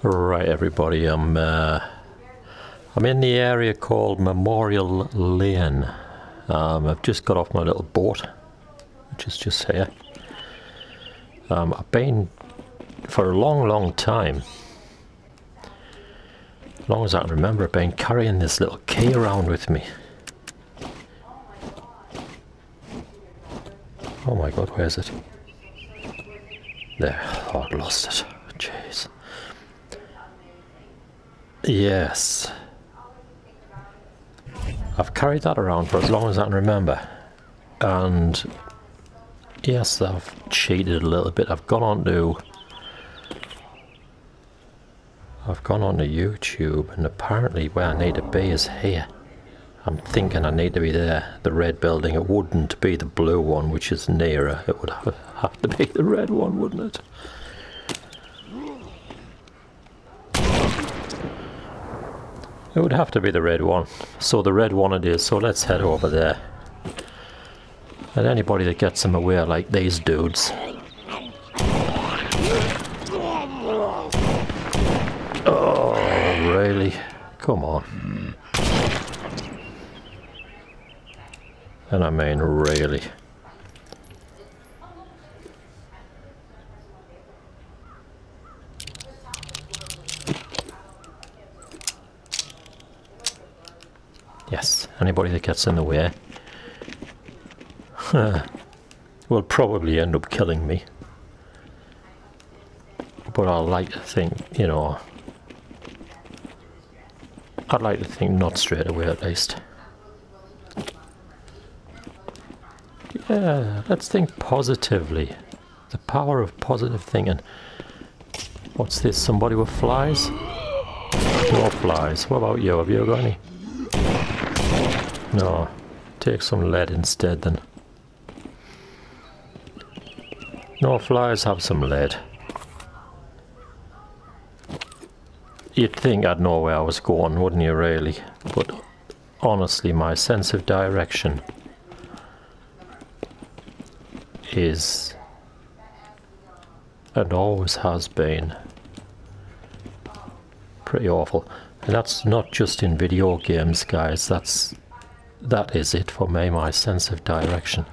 Right, everybody. I'm in the area called Memorial Lane. I've just got off my little boat, which is just here. I've been for a long time, as long as I can remember, I've been carrying this little key around with me. Oh my god, where is it? There. Oh, I lost it. Jeez. Yes. I've carried that around for as long as I can remember. And yes, I've cheated a little bit. I've gone on to YouTube, and apparently where I need to be is here. I'm thinking I need to be there, the red building. It wouldn't be the blue one, which is nearer. It would have to be the red one, wouldn't it? It would have to be the red one. So the red one it is, so let's head over there. And anybody that gets them away like these dudes. Oh, really? Come on. And I mean really. Yes, anybody that gets in the way will probably end up killing me. But I like to think, you know, I'd like to think not straight away at least. Yeah, let's think positively. The power of positive thinking. What's this? Somebody with flies? No flies. What about you? Have you got any? No. Take some lead instead then. No flies, have some lead. You'd think I'd know where I was going, wouldn't you, really? But honestly, my sense of direction is, and always has been, pretty awful. And that's not just in video games, guys. That is it for me, my sense of direction.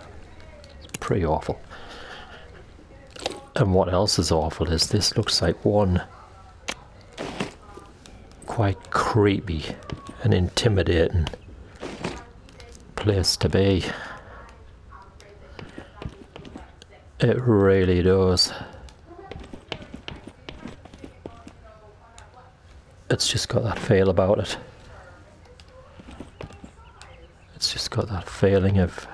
It's pretty awful. And what else is awful is this looks like one quite creepy and intimidating place to be. It really does. It's just got that feel about it. It's just got that feeling of,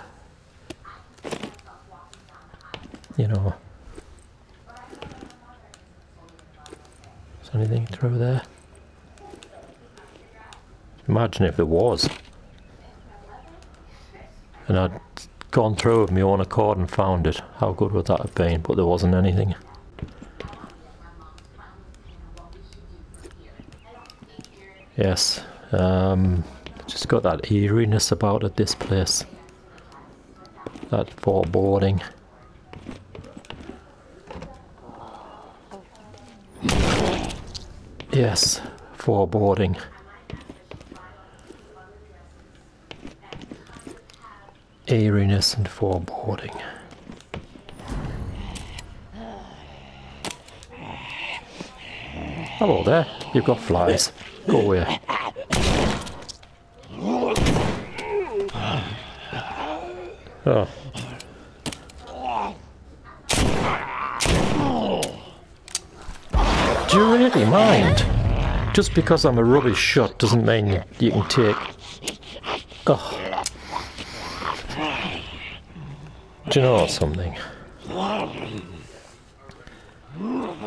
you know, is anything through there? Imagine if there was. And I'd gone through of my own accord and found it. How good would that have been? But there wasn't anything. Yes, just got that eeriness about it, this place. That foreboding. Yes, foreboding. Eeriness and foreboding. Hello there, you've got flies. Go away. Oh. Do you really mind? Just because I'm a rubbish shot doesn't mean you can take... Oh. Do you know something?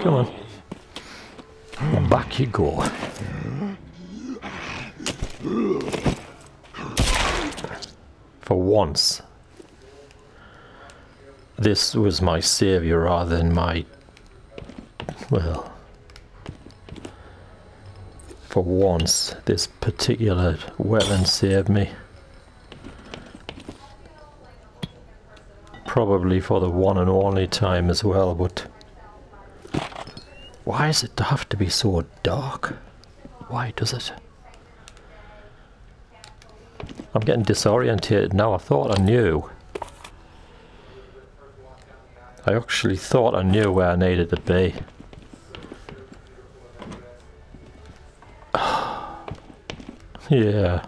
Come on. Back you go. For once, this was my saviour rather than my... well... For once, this particular weapon saved me. Probably for the one and only time as well, but Why does it have to be so dark? Why does it? I'm getting disorientated now. I thought I knew. I actually thought I knew where I needed to be. Yeah,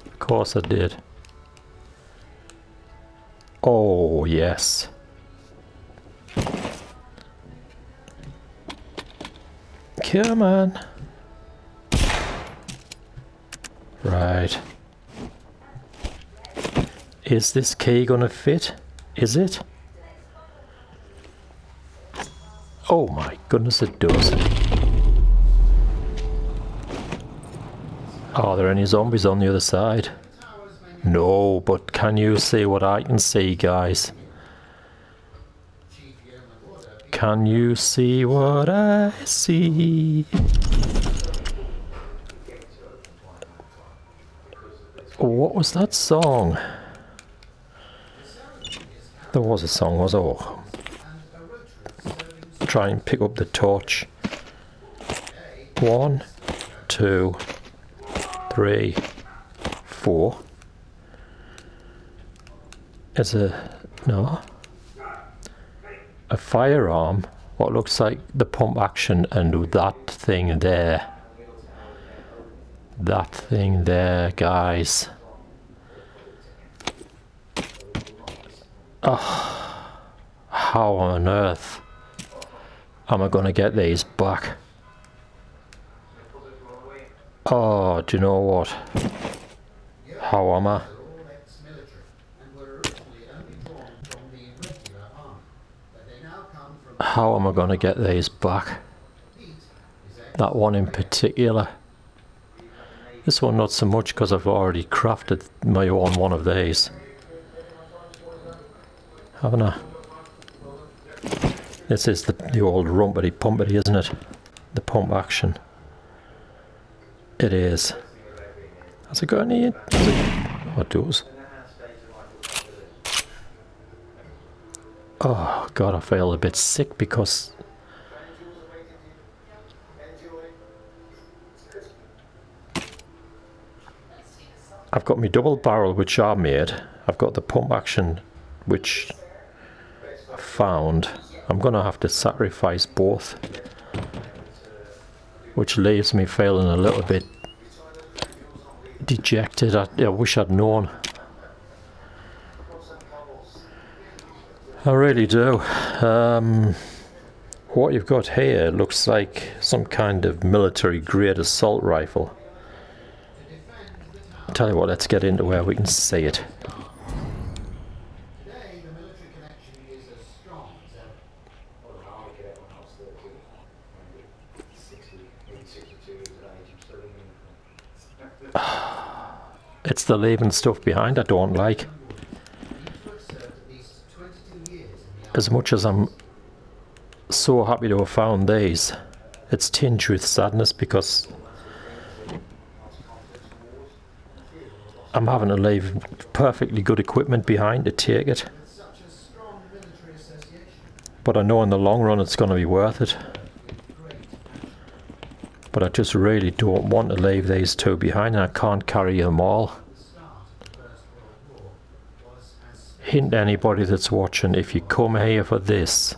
of course I did. Oh, yes. Come on. Right. Is this key gonna fit? Is it? Oh my goodness, it does. Are there any zombies on the other side? No, but can you see what I can see, guys? Can you see what I see? What was that song? There was a song, was oh. Try and pick up the torch. 1, 2, 3, 4. Is no. A firearm. What looks like the pump action and that thing there. That thing there, guys. Oh, how on earth am I gonna get these back? Oh, do you know what? How am I? How am I gonna get these back? That one in particular. This one not so much because I've already crafted my own one of these. Haven't I? This is the old rumpity pumpity, isn't it? The pump action. It is. Has it got any? Oh, it does. Oh god, I feel a bit sick because I've got my double barrel which I made. I've got the pump action which I found. I'm gonna have to sacrifice both, which leaves me feeling a little bit dejected. I wish I'd known. I really do. What you've got here looks like some kind of military grade assault rifle. I'll tell you what, let's get into where we can see it. It's the leaving stuff behind I don't like. As much as I'm so happy to have found these, it's tinged with sadness because I'm having to leave perfectly good equipment behind to take it. But I know in the long run it's going to be worth it. But I just really don't want to leave these two behind, and I can't carry them all. Hint to anybody that's watching, if you come here for this,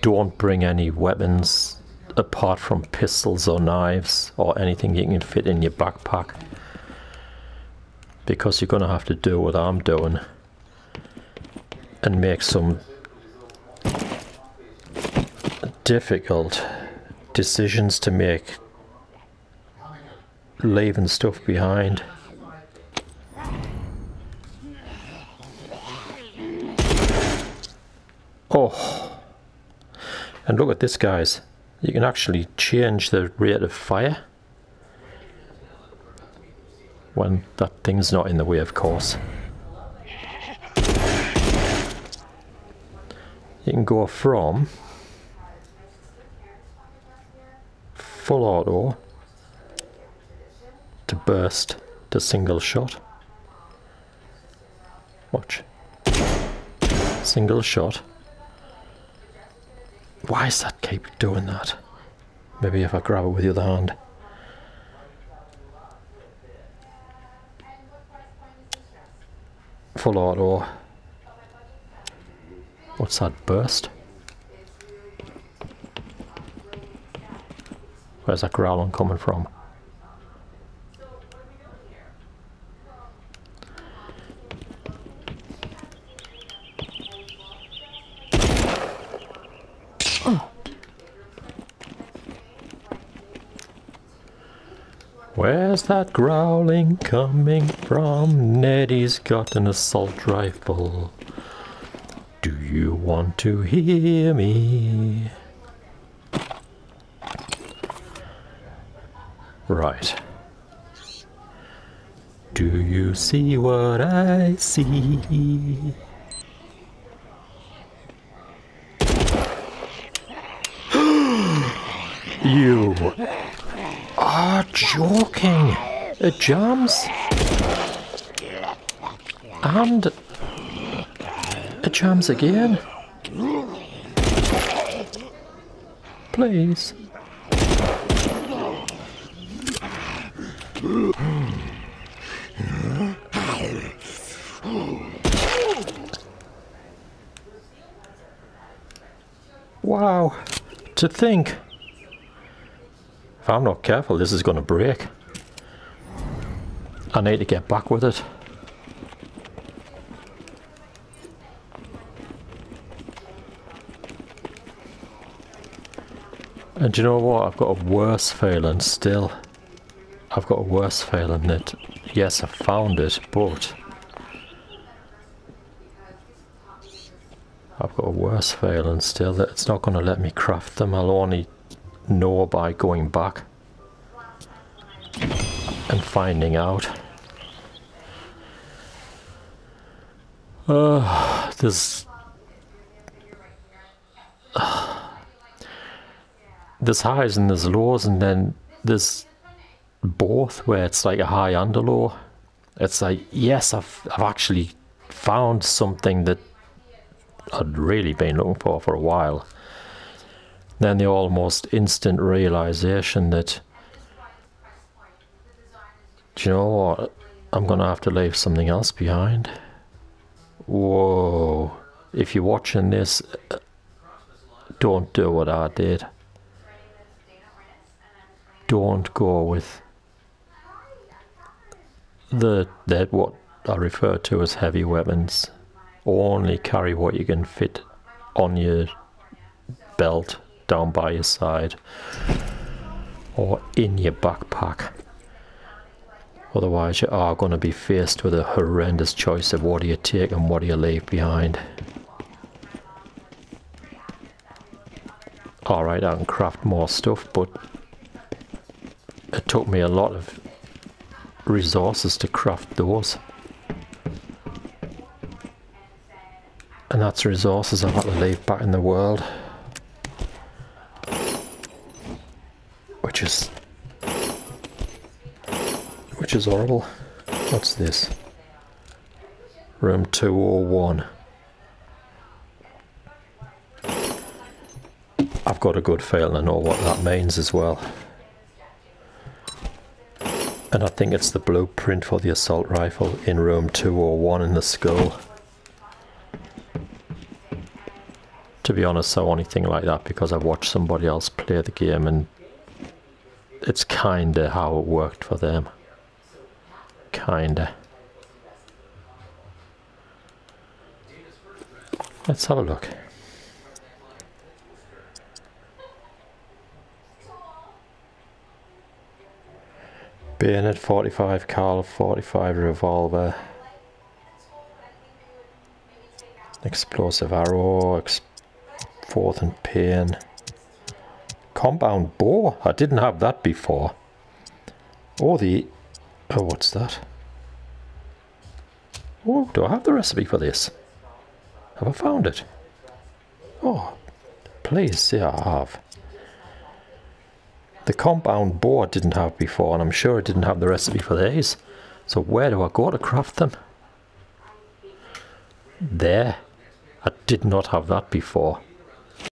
don't bring any weapons apart from pistols or knives or anything you can fit in your backpack, because you're going to have to do what I'm doing and make some difficult decisions to make, leaving stuff behind. Oh, and look at this, guys. You can actually change the rate of fire when that thing's not in the way, of course. You can go from full auto to burst to single shot. Watch. Single shot. Why does that keep doing that? Maybe if I grab it with the other hand. Full auto. What's that burst? Where's that growling coming from? Where's that growling coming from? Neddie's got an assault rifle. Do you want to hear me? Right. Do you see what I see? You are joking. It jams. And it jams again. Please. Wow. To think. If I'm not careful, this is going to break. I need to get back with it. And do you know what? I've got a worse feeling still. I've got a worse feeling that, yes, I found it, but I've got a worse feeling still that it's not going to let me craft them. I'll only know by going back and finding out. There's highs and there's lows, and then there's both where it's like a high and a low. It's like, yes, I've actually found something that I'd really been looking for a while. Then the almost instant realization that, do you know what, I'm gonna have to leave something else behind. Whoa, if you're watching this, don't do what I did. Don't go with what I refer to as heavy weapons. Only carry what you can fit on your belt, down by your side, or in your backpack. Otherwise you are going to be faced with a horrendous choice of what do you take and what do you leave behind. Alright, I can craft more stuff, but it took me a lot of resources to craft those. And that's resources I've had to leave back in the world. Which is horrible. What's this? Room 201. I've got a good feeling I know what that means as well. And I think it's the blueprint for the assault rifle in room 201 in the skull. To be honest, I only think like that because I watched somebody else play the game and it's kinda how it worked for them. Kinda. Let's have a look. Bayonet 45, Carl 45 revolver. Explosive arrow, fourth and pain. Compound bow? I didn't have that before. Oh, what's that? Oh, do I have the recipe for this? Have I found it? Oh, please say I have. The compound bow I didn't have before, and I'm sure I didn't have the recipe for these. So where do I go to craft them? There. I did not have that before.